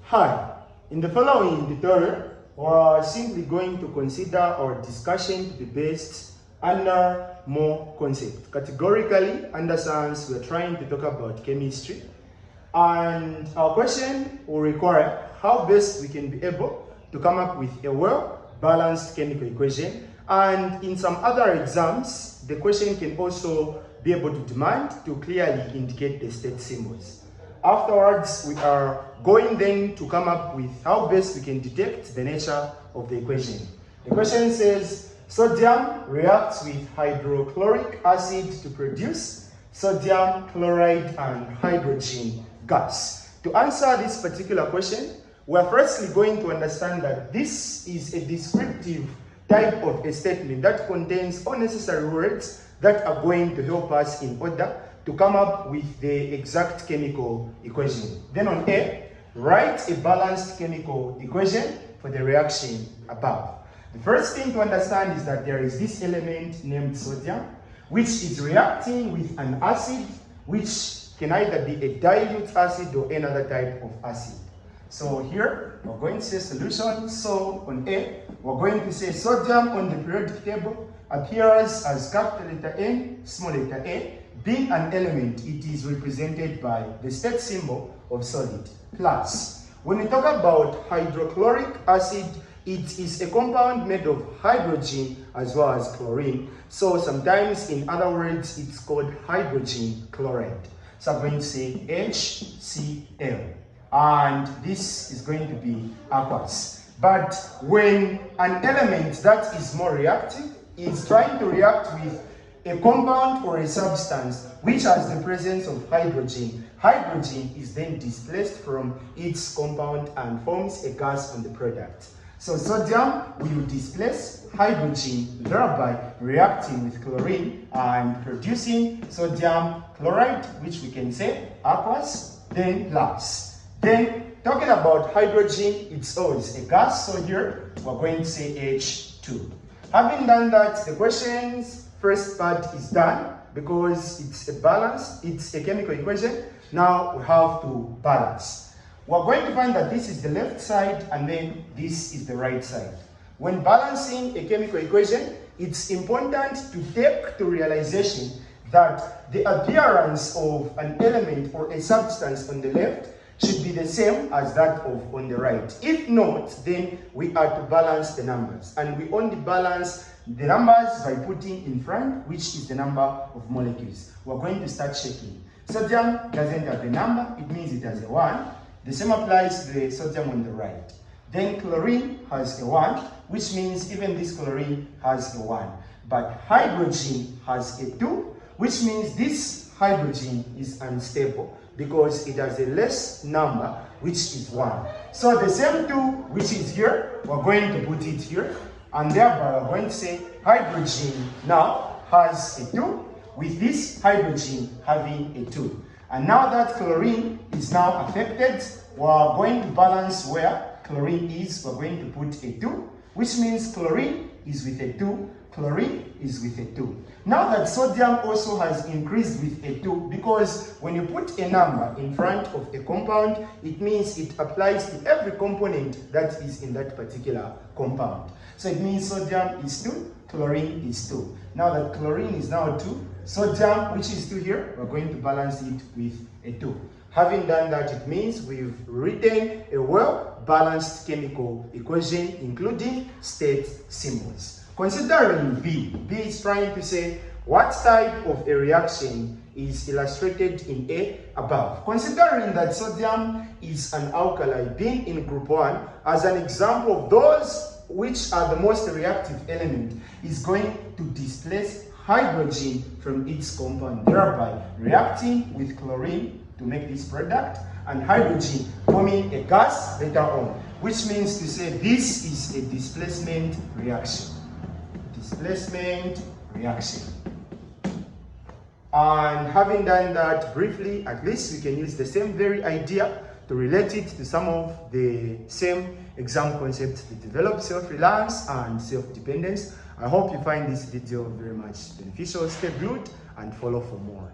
Hi, in the following tutorial, we are simply going to consider our discussion to be based under more concept. Categorically, under science, we are trying to talk about chemistry. And our question will require how best we can be able to come up with a well-balanced chemical equation. And in some other exams, the question can also be able to demand to clearly indicate the state symbols. Afterwards, we are going then to come up with how best we can detect the nature of the equation. The question says, sodium reacts with hydrochloric acid to produce sodium chloride and hydrogen gas. To answer this particular question, we are firstly going to understand that this is a descriptive type of a statement that contains unnecessary words that are going to help us in order to come up with the exact chemical equation. Then on A, write a balanced chemical equation for the reaction above. The first thing to understand is that there is this element named sodium, which is reacting with an acid, which can either be a dilute acid or another type of acid. So here, we're going to say solution. So on A, we're going to say sodium on the periodic table appears as capital letter N, small letter a. Being an element, it is represented by the state symbol of solid, plus. When we talk about hydrochloric acid, it is a compound made of hydrogen as well as chlorine. So sometimes, in other words, it's called hydrogen chloride. So I'm going to say HCl. And this is going to be aqueous. But when an element that is more reactive is trying to react with a compound or a substance which has the presence of hydrogen, hydrogen is then displaced from its compound and forms a gas on the product. So sodium will displace hydrogen, thereby reacting with chlorine and producing sodium chloride, which we can say aqueous, then plus. Then talking about hydrogen, it's always a gas, so here we're going to say H2. Having done that, the question's first part is done because it's a chemical equation. Now we have to balance. We're going to find that this is the left side and then this is the right side. When balancing a chemical equation, it's important to take to realization that the appearance of an element or a substance on the left should be the same as that of on the right. If not, then we are to balance the numbers. And we only balance the numbers by putting in front, which is the number of molecules. We're going to start checking. Sodium doesn't have a number, it means it has a 1. The same applies to the sodium on the right. Then chlorine has a 1, which means even this chlorine has a 1. But hydrogen has a 2, which means this hydrogen is unstable because it has a less number, which is 1. So the same 2, which is here, we're going to put it here. And thereby we're going to say hydrogen now has a 2, with this hydrogen having a 2. And now that chlorine is now affected, we're going to balance where chlorine is. We're going to put a 2, which means chlorine is with a 2, chlorine is with a 2. Now that sodium also has increased with a 2, because when you put a number in front of a compound, it means it applies to every component that is in that particular compound. So it means sodium is 2, chlorine is 2. Now that chlorine is now 2, sodium, which is 2 here, we're going to balance it with a 2. Having done that, it means we've written a well-balanced chemical equation, including state symbols. Considering B is trying to say what type of a reaction is illustrated in A above. Considering that sodium is an alkali being in group 1, as an example of those which are the most reactive element, is going to displace hydrogen from its compound, thereby reacting with chlorine to make this product, and hydrogen forming a gas later on, which means to say this is a displacement reaction. Displacement reaction. And having done that briefly, at least we can use the same very idea to relate it to some of the same exam concepts that develop self-reliance and self-dependence. I hope you find this video very much beneficial. Stay glued and follow for more.